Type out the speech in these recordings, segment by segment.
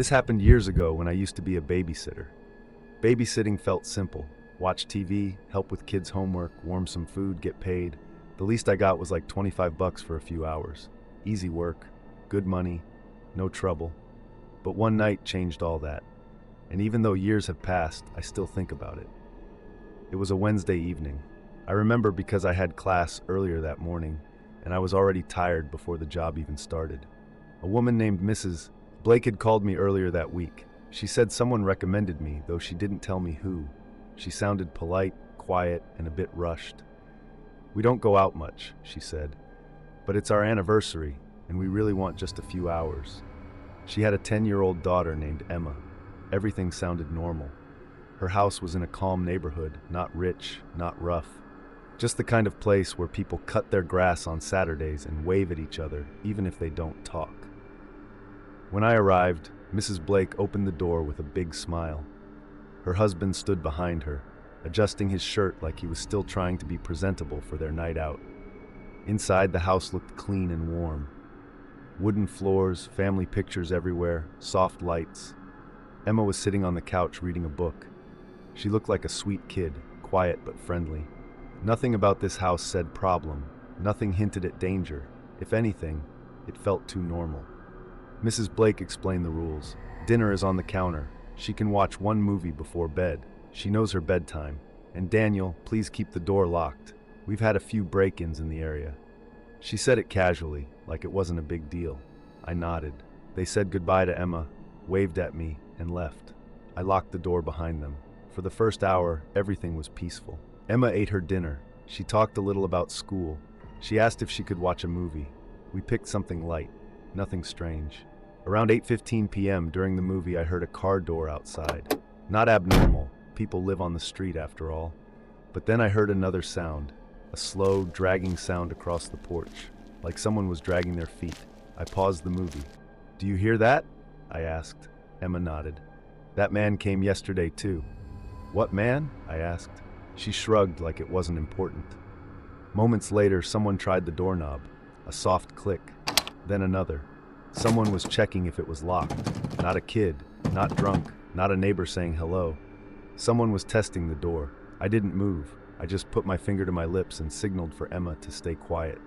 This happened years ago when I used to be a babysitter. Babysitting felt simple. Watch TV, help with kids' homework, warm some food, get paid. The least I got was like 25 bucks for a few hours. Easy work, good money, no trouble. But one night changed all that. And even though years have passed, I still think about it. It was a Wednesday evening. I remember because I had class earlier that morning, and I was already tired before the job even started. A woman named Mrs. Blake had called me earlier that week. She said someone recommended me, though she didn't tell me who. She sounded polite, quiet, and a bit rushed. "We don't go out much," she said, "but it's our anniversary, and we really want just a few hours." She had a 10-year-old daughter named Emma. Everything sounded normal. Her house was in a calm neighborhood, not rich, not rough. Just the kind of place where people cut their grass on Saturdays and wave at each other, even if they don't talk. When I arrived, Mrs. Blake opened the door with a big smile. Her husband stood behind her, adjusting his shirt like he was still trying to be presentable for their night out. Inside, the house looked clean and warm. Wooden floors, family pictures everywhere, soft lights. Emma was sitting on the couch reading a book. She looked like a sweet kid, quiet but friendly. Nothing about this house said problem. Nothing hinted at danger. If anything, it felt too normal. Mrs. Blake explained the rules. Dinner is on the counter. She can watch one movie before bed. She knows her bedtime. And Daniel, please keep the door locked. We've had a few break-ins in the area. She said it casually, like it wasn't a big deal. I nodded. They said goodbye to Emma, waved at me, and left. I locked the door behind them. For the first hour, everything was peaceful. Emma ate her dinner. She talked a little about school. She asked if she could watch a movie. We picked something light, nothing strange. Around 8:15 p.m. during the movie, I heard a car door outside. Not abnormal. People live on the street after all. But then I heard another sound, a slow, dragging sound across the porch, like someone was dragging their feet. I paused the movie. "Do you hear that?" I asked. Emma nodded. "That man came yesterday too." "What man?" I asked. She shrugged like it wasn't important. Moments later, someone tried the doorknob. A soft click, then another. Someone was checking if it was locked. Not a kid, not drunk, not a neighbor saying hello. Someone was testing the door. I didn't move. I just put my finger to my lips and signaled for Emma to stay quiet.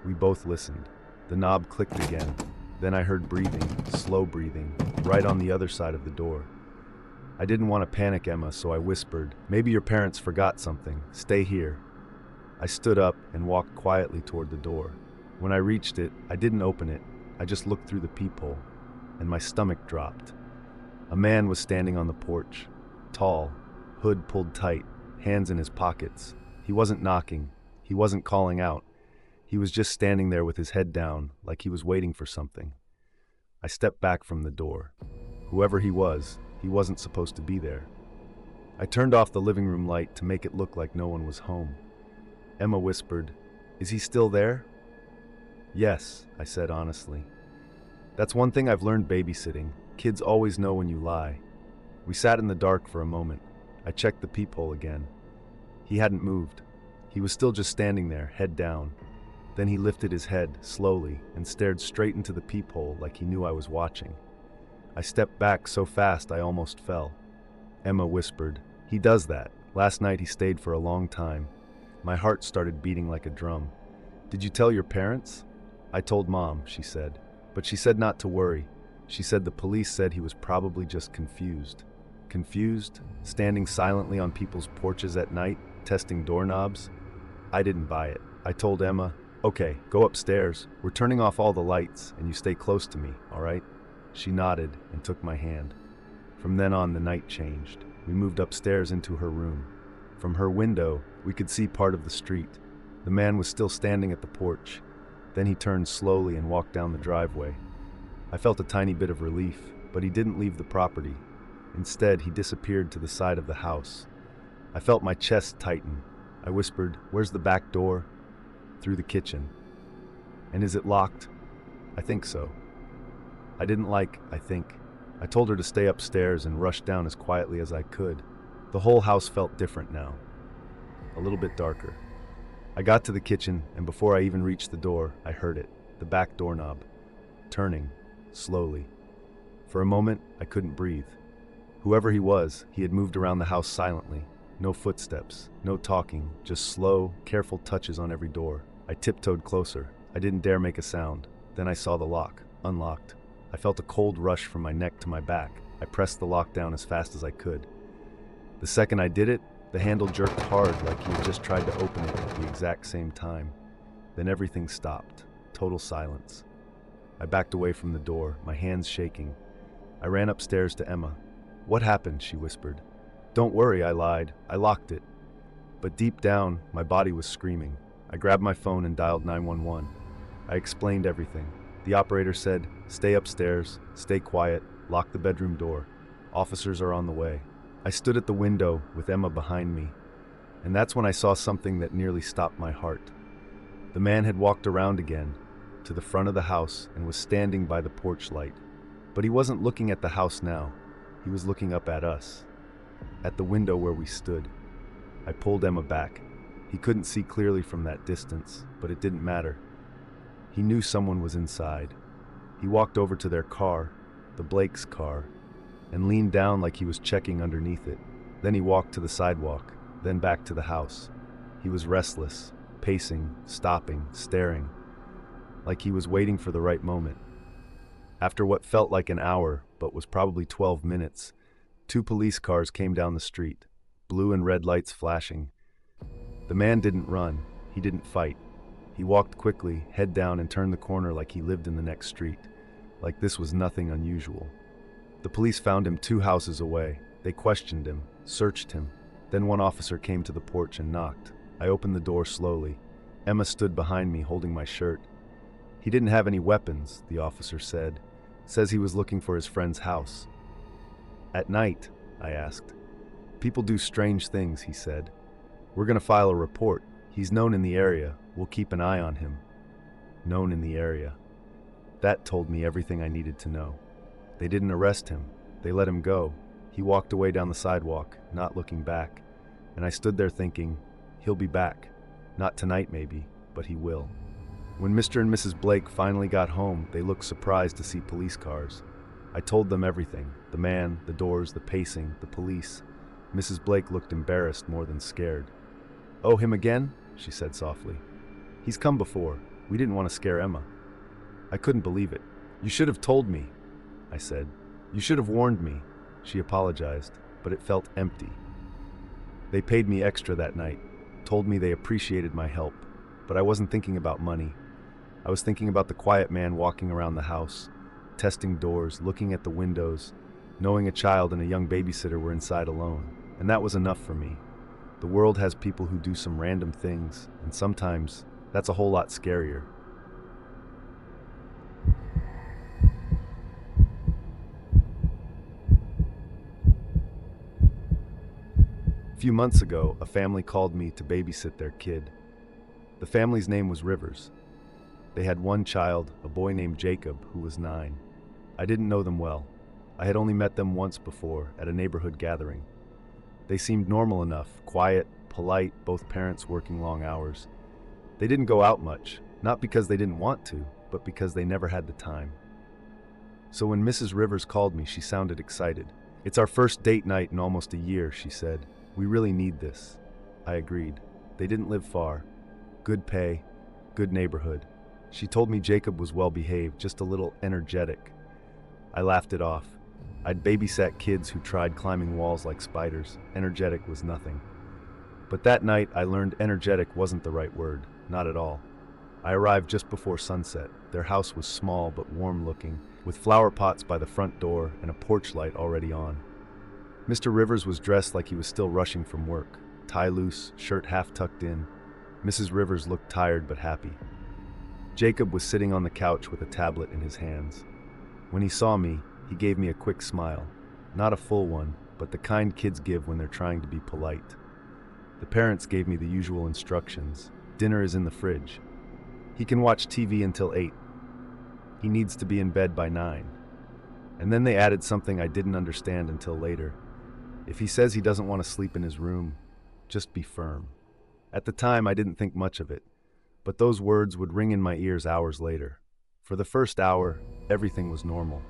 We both listened. The knob clicked again. Then I heard breathing, slow breathing, right on the other side of the door. I didn't want to panic Emma, so I whispered, "Maybe your parents forgot something. Stay here." I stood up and walked quietly toward the door. When I reached it, I didn't open it. I just looked through the peephole, and my stomach dropped. A man was standing on the porch, tall, hood pulled tight, hands in his pockets. He wasn't knocking. He wasn't calling out. He was just standing there with his head down, like he was waiting for something. I stepped back from the door. Whoever he wasn't supposed to be there. I turned off the living room light to make it look like no one was home. Emma whispered, "Is he still there?" "Yes," I said honestly. That's one thing I've learned babysitting. Kids always know when you lie. We sat in the dark for a moment. I checked the peephole again. He hadn't moved. He was still just standing there, head down. Then he lifted his head, slowly, and stared straight into the peephole like he knew I was watching. I stepped back so fast I almost fell. Emma whispered, "He does that. Last night he stayed for a long time." My heart started beating like a drum. "Did you tell your parents?" "I told Mom," she said. But she said not to worry. She said the police said he was probably just confused. Confused? Standing silently on people's porches at night, testing doorknobs? I didn't buy it. I told Emma, "Okay, go upstairs. We're turning off all the lights, and you stay close to me, all right?" She nodded and took my hand. From then on, the night changed. We moved upstairs into her room. From her window, we could see part of the street. The man was still standing at the porch. Then he turned slowly and walked down the driveway. I felt a tiny bit of relief, but he didn't leave the property. Instead, he disappeared to the side of the house. I felt my chest tighten. I whispered, "Where's the back door?" "Through the kitchen." "And is it locked?" "I think so." I think. I told her to stay upstairs and rushed down as quietly as I could. The whole house felt different now. A little bit darker. I got to the kitchen, and before I even reached the door, I heard it, the back doorknob, turning, slowly. For a moment, I couldn't breathe. Whoever he was, he had moved around the house silently. No footsteps, no talking, just slow, careful touches on every door. I tiptoed closer. I didn't dare make a sound. Then I saw the lock, unlocked. I felt a cold rush from my neck to my back. I pressed the lock down as fast as I could. The second I did it, the handle jerked hard like he had just tried to open it at the exact same time. Then everything stopped. Total silence. I backed away from the door, my hands shaking. I ran upstairs to Emma. "What happened?" she whispered. "Don't worry," I lied. "I locked it." But deep down, my body was screaming. I grabbed my phone and dialed 911. I explained everything. The operator said, "Stay upstairs, stay quiet, lock the bedroom door. Officers are on the way." I stood at the window with Emma behind me, and that's when I saw something that nearly stopped my heart. The man had walked around again, to the front of the house, and was standing by the porch light. But he wasn't looking at the house now. He was looking up at us, at the window where we stood. I pulled Emma back. He couldn't see clearly from that distance, but it didn't matter. He knew someone was inside. He walked over to their car, the Blake's car, and leaned down like he was checking underneath it. Then he walked to the sidewalk, then back to the house. He was restless, pacing, stopping, staring, like he was waiting for the right moment. After what felt like an hour, but was probably 12 minutes, 2 police cars came down the street, blue and red lights flashing. The man didn't run, he didn't fight. He walked quickly, head down, and turned the corner like he lived in the next street, like this was nothing unusual. The police found him 2 houses away. They questioned him, searched him. Then one officer came to the porch and knocked. I opened the door slowly. Emma stood behind me, holding my shirt. "He didn't have any weapons," the officer said. "Says he was looking for his friend's house." "At night?" I asked. "People do strange things," he said. "We're going to file a report. He's known in the area. We'll keep an eye on him." Known in the area. That told me everything I needed to know. They didn't arrest him. They let him go. He walked away down the sidewalk, not looking back. And I stood there thinking, he'll be back. Not tonight maybe, but he will. When Mr. and Mrs. Blake finally got home, they looked surprised to see police cars. I told them everything. The man, the doors, the pacing, the police. Mrs. Blake looked embarrassed more than scared. "Oh, him again?" she said softly. "He's come before. We didn't want to scare Emma." I couldn't believe it. "You should have told me," I said. "You should have warned me." She apologized, but it felt empty. They paid me extra that night, told me they appreciated my help, but I wasn't thinking about money. I was thinking about the quiet man walking around the house, testing doors, looking at the windows, knowing a child and a young babysitter were inside alone, and that was enough for me. The world has people who do some random things, and sometimes that's a whole lot scarier. A few months ago, a family called me to babysit their kid. The family's name was Rivers. They had one child, a boy named Jacob, who was 9. I didn't know them well. I had only met them once before, at a neighborhood gathering. They seemed normal enough, quiet, polite, both parents working long hours. They didn't go out much, not because they didn't want to, but because they never had the time. So when Mrs. Rivers called me, she sounded excited. "It's our first date night in almost a year," she said. "We really need this." I agreed. They didn't live far. Good pay, good neighborhood. She told me Jacob was well behaved, just a little energetic. I laughed it off. I'd babysat kids who tried climbing walls like spiders. Energetic was nothing. But that night I learned energetic wasn't the right word, not at all. I arrived just before sunset. Their house was small but warm looking, with flower pots by the front door and a porch light already on. Mr. Rivers was dressed like he was still rushing from work, tie loose, shirt half tucked in. Mrs. Rivers looked tired but happy. Jacob was sitting on the couch with a tablet in his hands. When he saw me, he gave me a quick smile. Not a full one, but the kind kids give when they're trying to be polite. The parents gave me the usual instructions. Dinner is in the fridge. He can watch TV until 8. He needs to be in bed by 9. And then they added something I didn't understand until later. If he says he doesn't want to sleep in his room, just be firm. At the time, I didn't think much of it, but those words would ring in my ears hours later. For the first hour, everything was normal.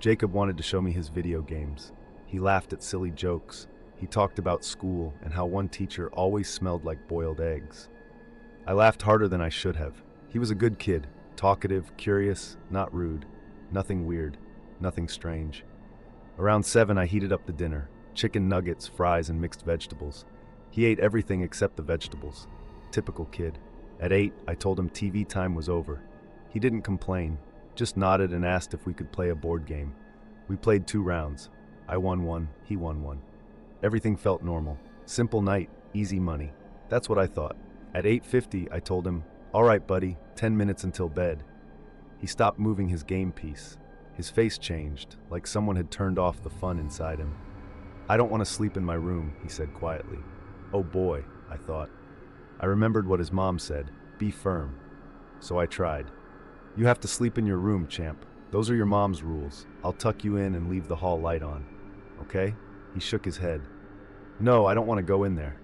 Jacob wanted to show me his video games. He laughed at silly jokes. He talked about school and how one teacher always smelled like boiled eggs. I laughed harder than I should have. He was a good kid, talkative, curious, not rude. Nothing weird, nothing strange. Around 7, I heated up the dinner. Chicken nuggets, fries, and mixed vegetables. He ate everything except the vegetables. Typical kid. At 8, I told him TV time was over. He didn't complain, just nodded and asked if we could play a board game. We played 2 rounds. I won 1, he won 1. Everything felt normal. Simple night, easy money. That's what I thought. At 8:50, I told him, "All right, buddy, 10 minutes until bed." He stopped moving his game piece. His face changed, like someone had turned off the fun inside him. "I don't want to sleep in my room," he said quietly. Oh boy, I thought. I remembered what his mom said, "Be firm." So I tried. "You have to sleep in your room, champ. Those are your mom's rules. I'll tuck you in and leave the hall light on. Okay?" He shook his head. "No, I don't want to go in there."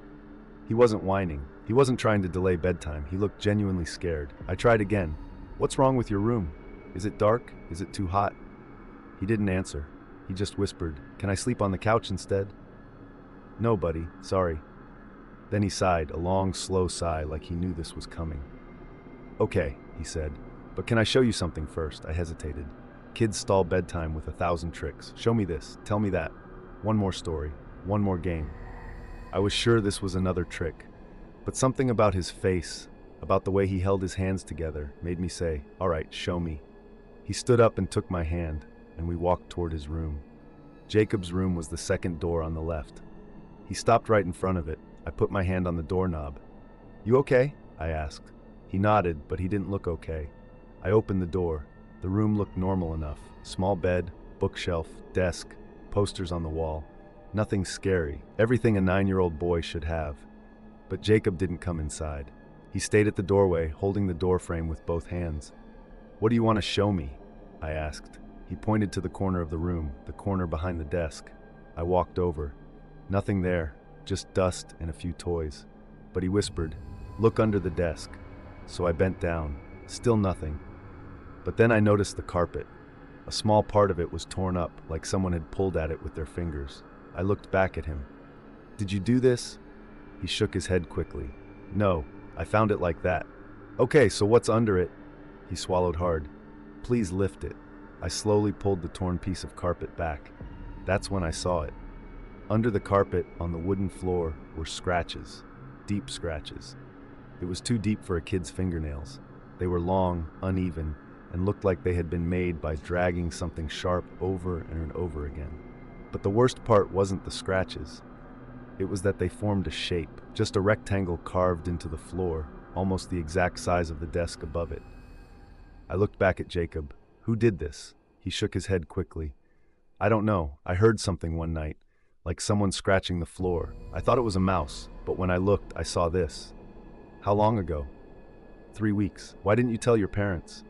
He wasn't whining. He wasn't trying to delay bedtime. He looked genuinely scared. I tried again. "What's wrong with your room? Is it dark? Is it too hot?" He didn't answer. He just whispered, "Can I sleep on the couch instead?" "No, buddy, sorry." Then he sighed, a long, slow sigh, like he knew this was coming. "Okay," he said, "but can I show you something first?" I hesitated. Kids stall bedtime with 1,000 tricks. "Show me this, tell me that. One more story, one more game." I was sure this was another trick, but something about his face, about the way he held his hands together, made me say, "All right, show me." He stood up and took my hand, and we walked toward his room. Jacob's room was the second door on the left. He stopped right in front of it. I put my hand on the doorknob. "You okay?" I asked. He nodded, but he didn't look okay. I opened the door. The room looked normal enough. Small bed, bookshelf, desk, posters on the wall. Nothing scary. Everything a 9-year-old boy should have. But Jacob didn't come inside. He stayed at the doorway, holding the door frame with both hands. "What do you want to show me?" I asked. He pointed to the corner of the room, the corner behind the desk. I walked over. Nothing there, just dust and a few toys. But he whispered, "Look under the desk." So I bent down. Still nothing. But then I noticed the carpet. A small part of it was torn up, like someone had pulled at it with their fingers. I looked back at him. "Did you do this?" He shook his head quickly. "No, I found it like that." "Okay, so what's under it?" He swallowed hard. "Please lift it." I slowly pulled the torn piece of carpet back. That's when I saw it. Under the carpet, on the wooden floor, were scratches. Deep scratches. It was too deep for a kid's fingernails. They were long, uneven, and looked like they had been made by dragging something sharp over and over again. But the worst part wasn't the scratches. It was that they formed a shape, just a rectangle carved into the floor, almost the exact size of the desk above it. I looked back at Jacob. "Who did this?" He shook his head quickly. "I don't know. I heard something one night, like someone scratching the floor. I thought it was a mouse, but when I looked, I saw this." "How long ago?" 3 weeks. "Why didn't you tell your parents?"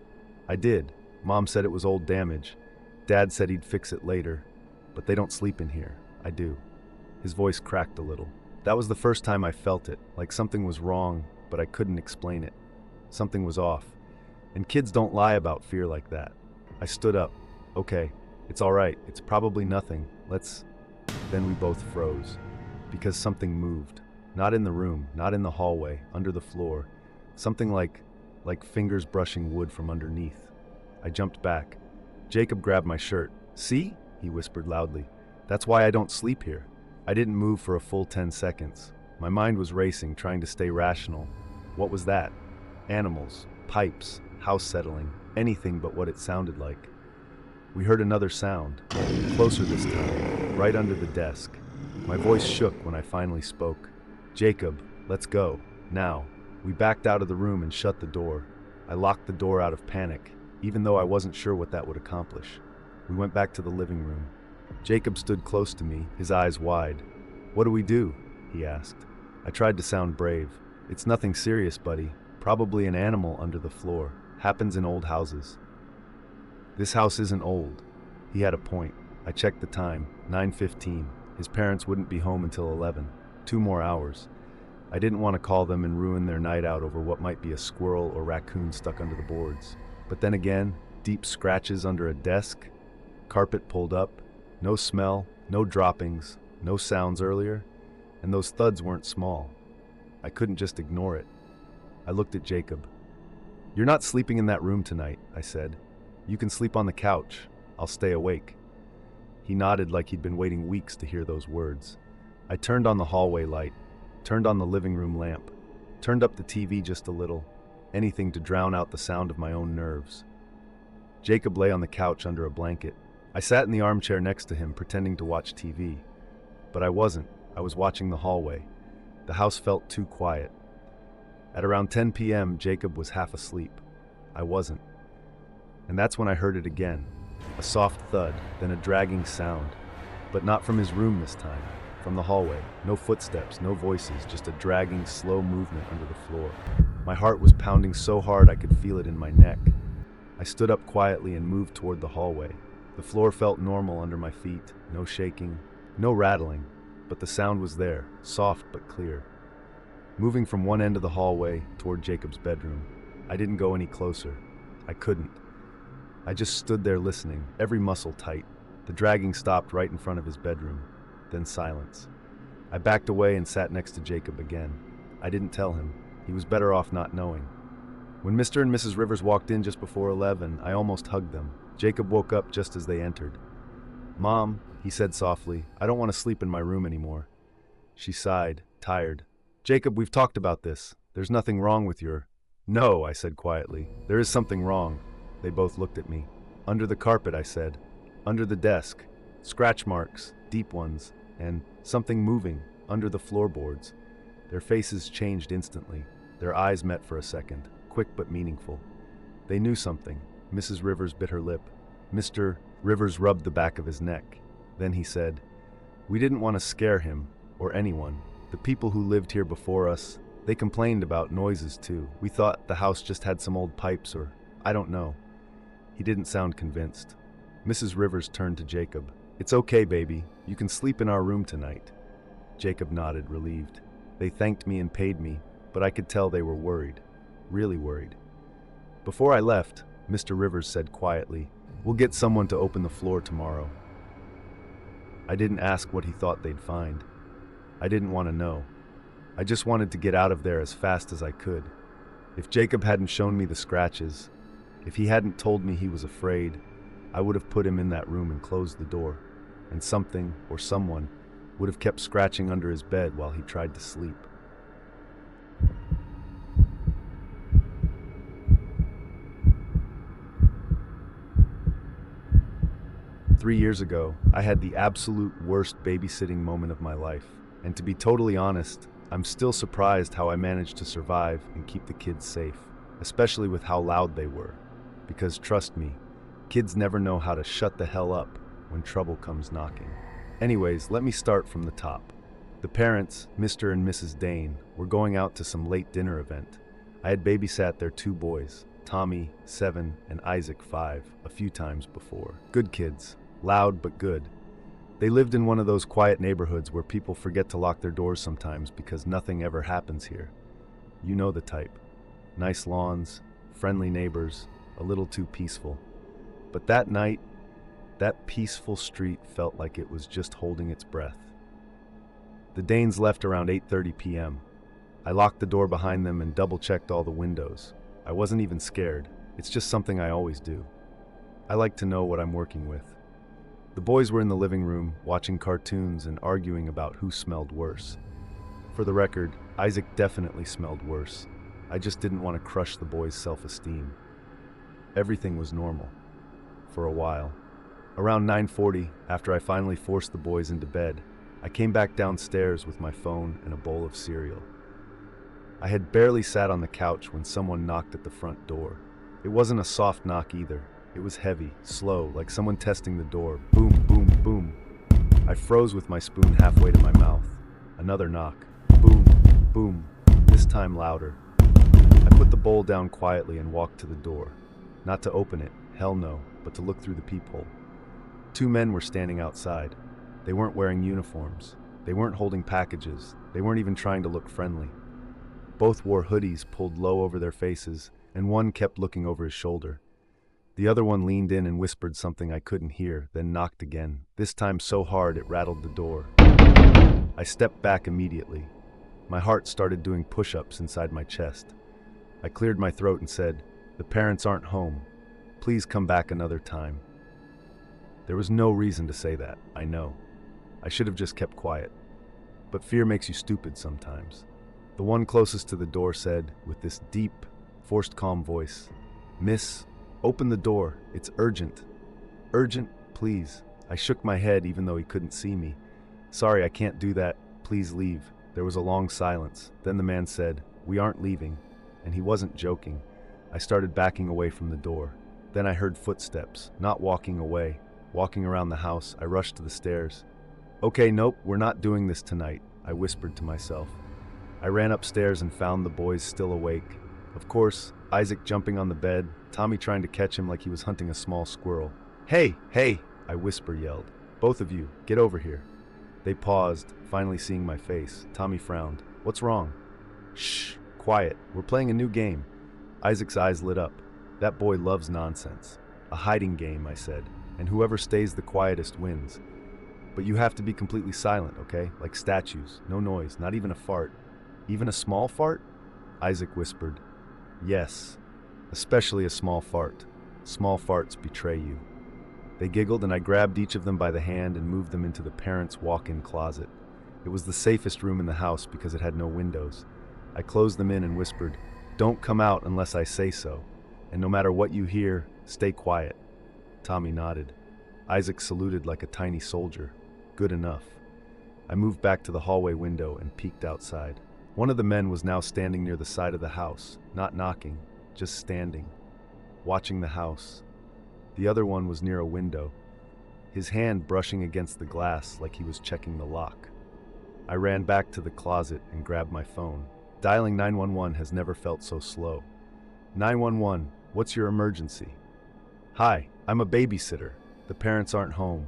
"I did. Mom said it was old damage. Dad said he'd fix it later. But they don't sleep in here. I do." His voice cracked a little. That was the first time I felt it, like something was wrong, but I couldn't explain it. Something was off. And kids don't lie about fear like that. I stood up. "Okay, it's all right. It's probably nothing. Let's..." Then we both froze. Because something moved. Not in the room, not in the hallway, under the floor. Something like fingers brushing wood from underneath. I jumped back. Jacob grabbed my shirt. "See?" he whispered loudly. "That's why I don't sleep here." I didn't move for a full 10 seconds. My mind was racing, trying to stay rational. What was that? Animals, pipes, house settling, anything but what it sounded like. We heard another sound, closer this time, right under the desk. My voice shook when I finally spoke. "Jacob, let's go, now." We backed out of the room and shut the door. I locked the door out of panic, even though I wasn't sure what that would accomplish. We went back to the living room. Jacob stood close to me, his eyes wide. "What do we do?" he asked. I tried to sound brave. "It's nothing serious, buddy. Probably an animal under the floor. Happens in old houses." "This house isn't old." He had a point. I checked the time, 9:15. His parents wouldn't be home until 11. 2 more hours. I didn't want to call them and ruin their night out over what might be a squirrel or raccoon stuck under the boards. But then again, deep scratches under a desk? Carpet pulled up, no smell, no droppings, no sounds earlier, and those thuds weren't small. I couldn't just ignore it. I looked at Jacob. "You're not sleeping in that room tonight," I said. "You can sleep on the couch. I'll stay awake." He nodded like he'd been waiting weeks to hear those words. I turned on the hallway light, turned on the living room lamp, turned up the TV just a little, anything to drown out the sound of my own nerves. Jacob lay on the couch under a blanket. I sat in the armchair next to him, pretending to watch TV. But I wasn't. I was watching the hallway. The house felt too quiet. At around 10 p.m., Jacob was half asleep. I wasn't. And that's when I heard it again. A soft thud, then a dragging sound. But not from his room this time. From the hallway. No footsteps, no voices, just a dragging, slow movement under the floor. My heart was pounding so hard I could feel it in my neck. I stood up quietly and moved toward the hallway. The floor felt normal under my feet. No shaking, no rattling. But the sound was there, soft but clear. Moving from one end of the hallway toward Jacob's bedroom, I didn't go any closer. I couldn't. I just stood there listening, every muscle tight. The dragging stopped right in front of his bedroom. Then silence. I backed away and sat next to Jacob again. I didn't tell him. He was better off not knowing. When Mr. and Mrs. Rivers walked in just before 11, I almost hugged them. Jacob woke up just as they entered. "Mom," he said softly, "I don't want to sleep in my room anymore." She sighed, tired. "Jacob, we've talked about this. There's nothing wrong with your—" "No," I said quietly. "There is something wrong." They both looked at me. "Under the carpet," I said. "Under the desk. Scratch marks, deep ones, and something moving under the floorboards." Their faces changed instantly. Their eyes met for a second, quick but meaningful. They knew something. Mrs. Rivers bit her lip. Mr. Rivers rubbed the back of his neck. Then he said, "We didn't want to scare him, or anyone. The people who lived here before us, they complained about noises too. We thought the house just had some old pipes or, I don't know." He didn't sound convinced. Mrs. Rivers turned to Jacob. "It's okay, baby. You can sleep in our room tonight." Jacob nodded, relieved. They thanked me and paid me, but I could tell they were worried. Really worried. Before I left, Mr. Rivers said quietly, "We'll get someone to open the floor tomorrow." I didn't ask what he thought they'd find. I didn't want to know. I just wanted to get out of there as fast as I could. If Jacob hadn't shown me the scratches, if he hadn't told me he was afraid, I would have put him in that room and closed the door, and something or someone would have kept scratching under his bed while he tried to sleep. Three years ago, I had the absolute worst babysitting moment of my life. And to be totally honest, I'm still surprised how I managed to survive and keep the kids safe, especially with how loud they were. Because trust me, kids never know how to shut the hell up when trouble comes knocking. Anyways, let me start from the top. The parents, Mr. and Mrs. Dane, were going out to some late dinner event. I had babysat their two boys, Tommy, 7, and Isaac, 5, a few times before. Good kids. Loud but good. They lived in one of those quiet neighborhoods where people forget to lock their doors sometimes because nothing ever happens here. You know the type. Nice lawns, friendly neighbors, a little too peaceful. But that night, that peaceful street felt like it was just holding its breath. The Danes left around 8:30 p.m. I locked the door behind them and double-checked all the windows. I wasn't even scared. It's just something I always do. I like to know what I'm working with. The boys were in the living room, watching cartoons and arguing about who smelled worse. For the record, Isaac definitely smelled worse. I just didn't want to crush the boys' self-esteem. Everything was normal. For a while. Around 9:40, after I finally forced the boys into bed, I came back downstairs with my phone and a bowl of cereal. I had barely sat on the couch when someone knocked at the front door. It wasn't a soft knock either. It was heavy, slow, like someone testing the door. Boom, boom, boom. I froze with my spoon halfway to my mouth. Another knock. Boom, boom, this time louder. I put the bowl down quietly and walked to the door. Not to open it, hell no, but to look through the peephole. Two men were standing outside. They weren't wearing uniforms. They weren't holding packages. They weren't even trying to look friendly. Both wore hoodies pulled low over their faces, and one kept looking over his shoulder. The other one leaned in and whispered something I couldn't hear, then knocked again, this time so hard it rattled the door. I stepped back immediately. My heart started doing push-ups inside my chest. I cleared my throat and said, "The parents aren't home. Please come back another time." There was no reason to say that, I know. I should have just kept quiet. But fear makes you stupid sometimes. The one closest to the door said, with this deep, forced calm voice, "Miss, open the door. It's urgent." "Urgent, please." I shook my head even though he couldn't see me. "Sorry, I can't do that. Please leave." There was a long silence. Then the man said, "We aren't leaving." And he wasn't joking. I started backing away from the door. Then I heard footsteps, not walking away, walking around the house. I rushed to the stairs. "Okay, nope, we're not doing this tonight," I whispered to myself. I ran upstairs and found the boys still awake. Of course, Isaac jumping on the bed, Tommy trying to catch him like he was hunting a small squirrel. "Hey, hey!" I yelled. "Both of you, get over here." They paused, finally seeing my face. Tommy frowned. "What's wrong?" "Shh, quiet. We're playing a new game." Isaac's eyes lit up. "That boy loves nonsense." "A hiding game," I said, "and whoever stays the quietest wins. But you have to be completely silent, okay? Like statues. No noise, not even a fart." "Even a small fart?" Isaac whispered. "Yes, especially a small fart. Small farts betray you." They giggled and I grabbed each of them by the hand and moved them into the parents' walk-in closet. It was the safest room in the house because it had no windows. I closed them in and whispered, "Don't come out unless I say so. And no matter what you hear, stay quiet." Tommy nodded. Isaac saluted like a tiny soldier. Good enough. I moved back to the hallway window and peeked outside. One of the men was now standing near the side of the house, not knocking, just standing, watching the house. The other one was near a window, his hand brushing against the glass like he was checking the lock. I ran back to the closet and grabbed my phone. Dialing 911 has never felt so slow. 911, what's your emergency? "Hi, I'm a babysitter. The parents aren't home.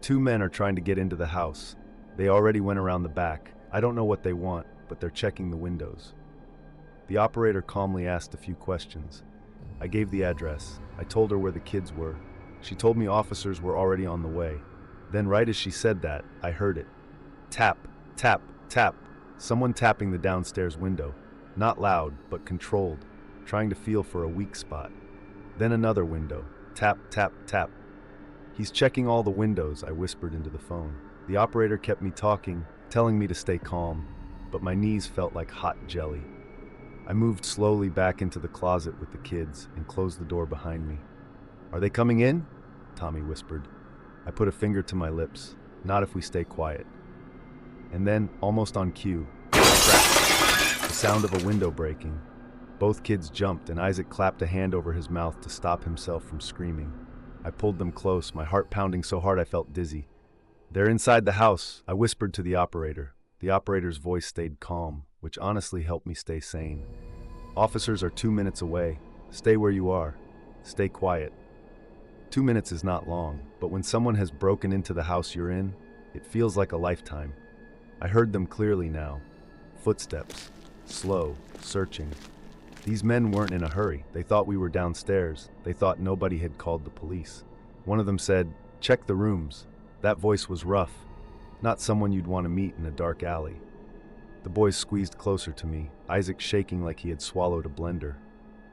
2 men are trying to get into the house. They already went around the back. I don't know what they want, but they're checking the windows." The operator calmly asked a few questions. I gave the address. I told her where the kids were. She told me officers were already on the way. Then right as she said that, I heard it. Tap, tap, tap. Someone tapping the downstairs window. Not loud, but controlled, trying to feel for a weak spot. Then another window. Tap, tap, tap. "He's checking all the windows," I whispered into the phone. The operator kept me talking, telling me to stay calm, but my knees felt like hot jelly. I moved slowly back into the closet with the kids and closed the door behind me. "Are they coming in?" Tommy whispered. I put a finger to my lips. "Not if we stay quiet." And then, almost on cue, crack, the sound of a window breaking. Both kids jumped and Isaac clapped a hand over his mouth to stop himself from screaming. I pulled them close, my heart pounding so hard I felt dizzy. "They're inside the house," I whispered to the operator. The operator's voice stayed calm, which honestly helped me stay sane. "Officers are 2 minutes away. Stay where you are. Stay quiet." 2 minutes is not long, but when someone has broken into the house you're in, it feels like a lifetime. I heard them clearly now. Footsteps. Slow, searching. These men weren't in a hurry. They thought we were downstairs. They thought nobody had called the police. One of them said, "Check the rooms." That voice was rough. Not someone you'd want to meet in a dark alley. The boys squeezed closer to me, Isaac shaking like he had swallowed a blender.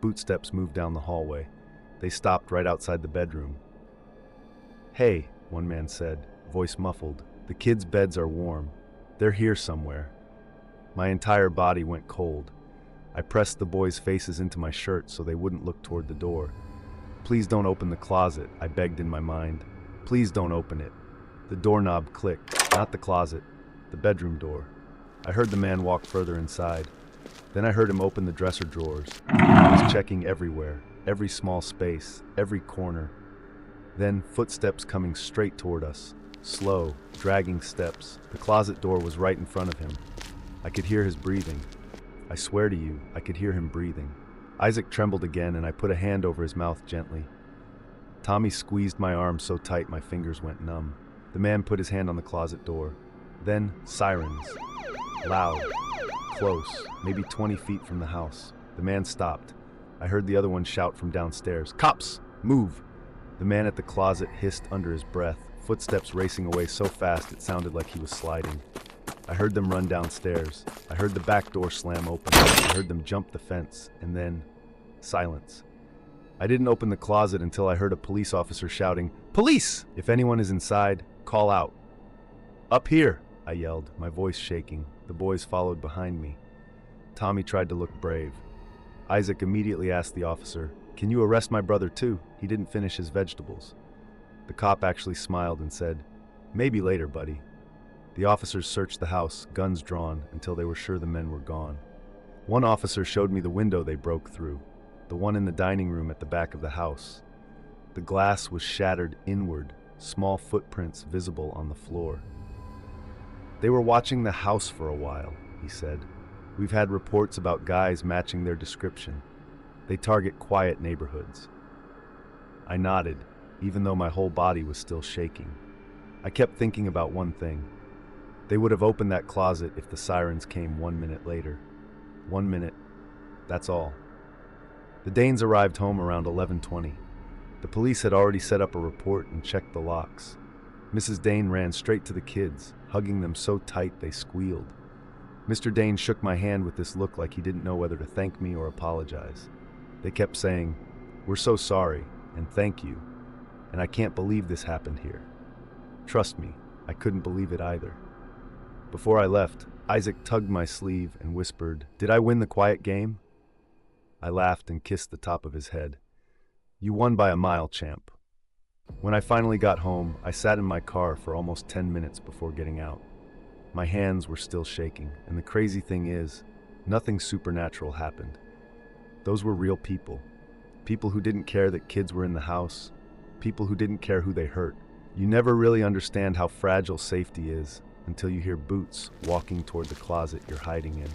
Footsteps moved down the hallway. They stopped right outside the bedroom. "Hey," one man said, voice muffled. "The kids' beds are warm. They're here somewhere." My entire body went cold. I pressed the boys' faces into my shirt so they wouldn't look toward the door. "Please don't open the closet," I begged in my mind. "Please don't open it." The doorknob clicked, not the closet, the bedroom door. I heard the man walk further inside. Then I heard him open the dresser drawers. He was checking everywhere, every small space, every corner. Then footsteps coming straight toward us. Slow, dragging steps. The closet door was right in front of him. I could hear his breathing. I swear to you, I could hear him breathing. Isaac trembled again and I put a hand over his mouth gently. Tommy squeezed my arm so tight my fingers went numb. The man put his hand on the closet door. Then, sirens. Loud. Close. Maybe 20 feet from the house. The man stopped. I heard the other one shout from downstairs, "Cops!" Move! The man at the closet hissed under his breath, footsteps racing away so fast it sounded like he was sliding. I heard them run downstairs. I heard the back door slam open. I heard them jump the fence, and then silence. I didn't open the closet until I heard a police officer shouting, "Police! If anyone is inside, call out." "Up here!" I yelled, my voice shaking. The boys followed behind me. Tommy tried to look brave. Isaac immediately asked the officer, "Can you arrest my brother too? He didn't finish his vegetables." The cop actually smiled and said, "Maybe later, buddy." The officers searched the house, guns drawn, until they were sure the men were gone. One officer showed me the window they broke through, the one in the dining room at the back of the house. The glass was shattered inward, small footprints visible on the floor. "They were watching the house for a while," he said. "We've had reports about guys matching their description. They target quiet neighborhoods." I nodded, even though my whole body was still shaking. I kept thinking about one thing. They would have opened that closet if the sirens came 1 minute later. 1 minute, that's all. The Danes arrived home around 11:20. The police had already set up a report and checked the locks. Mrs. Dane ran straight to the kids, hugging them so tight they squealed. Mr. Dane shook my hand with this look like he didn't know whether to thank me or apologize. They kept saying, "We're so sorry," and "Thank you," and "I can't believe this happened here." Trust me, I couldn't believe it either. Before I left, Isaac tugged my sleeve and whispered, "Did I win the quiet game?" I laughed and kissed the top of his head. "You won by a mile, champ." When I finally got home, I sat in my car for almost 10 minutes before getting out. My hands were still shaking, and the crazy thing is, nothing supernatural happened. Those were real people. People who didn't care that kids were in the house. People who didn't care who they hurt. You never really understand how fragile safety is until you hear boots walking toward the closet you're hiding in.